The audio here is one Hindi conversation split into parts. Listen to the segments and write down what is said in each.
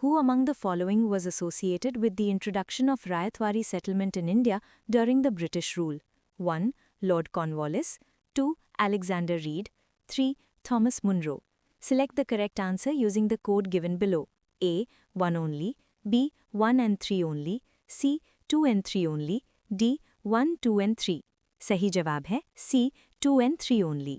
Who among the following was associated with the introduction of Rayatwari settlement in India during the British rule? 1. Lord Cornwallis. 2. Alexander Reed. 3. Thomas Munro. Select the correct answer using the code given below. A. 1 only. B. 1 and 3 only. C. 2 and 3 only. D. 1, 2 and 3. सही जवाब है C. 2 and 3 only.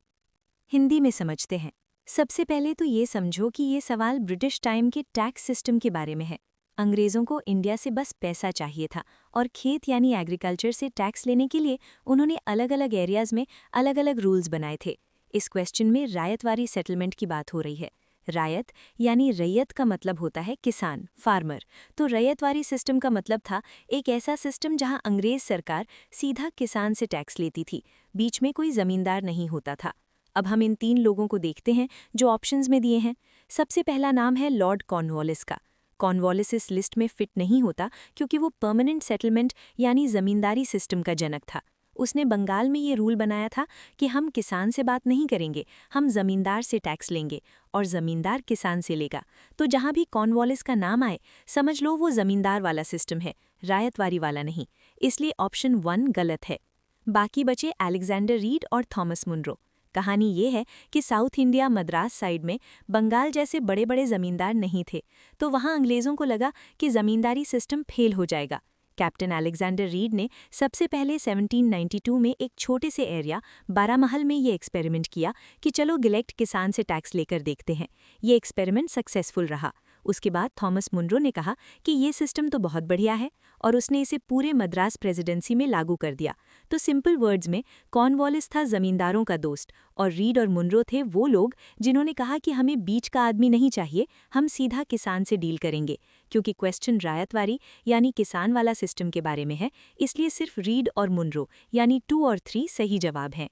हिंदी में समझते हैं। सबसे पहले तो ये समझो कि ये सवाल ब्रिटिश टाइम के टैक्स सिस्टम के बारे में है। अंग्रेज़ों को इंडिया से बस पैसा चाहिए था और खेत यानी एग्रीकल्चर से टैक्स लेने के लिए उन्होंने अलग अलग एरियाज़ में अलग अलग रूल्स बनाए थे। इस क्वेश्चन में रायतवारी सेटलमेंट की बात हो रही है। रायत यानी रैयत का मतलब होता है किसान, फार्मर। तो रैयतवारी सिस्टम का मतलब था एक ऐसा सिस्टम जहां अंग्रेज़ सरकार सीधा किसान से टैक्स लेती थी, बीच में कोई ज़मींदार नहीं होता था। अब हम इन 3 लोगों को देखते हैं जो ऑप्शंस में दिए हैं। सबसे पहला नाम है लॉर्ड कॉर्नवालिस का। कॉर्नवालिस इस लिस्ट में फिट नहीं होता क्योंकि वो परमानेंट सेटलमेंट यानी ज़मींदारी सिस्टम का जनक था। उसने बंगाल में ये रूल बनाया था कि हम किसान से बात नहीं करेंगे, हम ज़मींदार से टैक्स लेंगे और ज़मींदार किसान से लेगा। तो जहाँ भी कॉर्नवालिस का नाम आए समझ लो वो ज़मींदार वाला सिस्टम है, रायतवारी वाला नहीं। इसलिए ऑप्शन 1 गलत है। बाकी बचे अलेक्जेंडर रीड और थॉमस मुनरो। कहानी ये है कि साउथ इंडिया मद्रास साइड में बंगाल जैसे बड़े बड़े ज़मींदार नहीं थे, तो वहाँ अंग्रेज़ों को लगा कि ज़मींदारी सिस्टम फेल हो जाएगा। कैप्टन अलेक्जेंडर रीड ने सबसे पहले 1792 में एक छोटे से एरिया बारामहल में ये एक्सपेरिमेंट किया कि चलो गिलेक्ट किसान से टैक्स लेकर देखते हैं। ये एक्सपेरिमेंट सक्सेसफुल रहा। उसके बाद थॉमस मुनरो ने कहा कि ये सिस्टम तो बहुत बढ़िया है और उसने इसे पूरे मद्रास प्रेसिडेंसी में लागू कर दिया। तो सिंपल वर्ड्स में कॉर्नवालिस था ज़मींदारों का दोस्त और रीड और मुनरो थे वो लोग जिन्होंने कहा कि हमें बीच का आदमी नहीं चाहिए, हम सीधा किसान से डील करेंगे। क्योंकि क्वेश्चन रायतवारी यानी किसान वाला सिस्टम के बारे में है, इसलिए सिर्फ रीड और मुनरो यानी 2 और 3 सही जवाब हैं।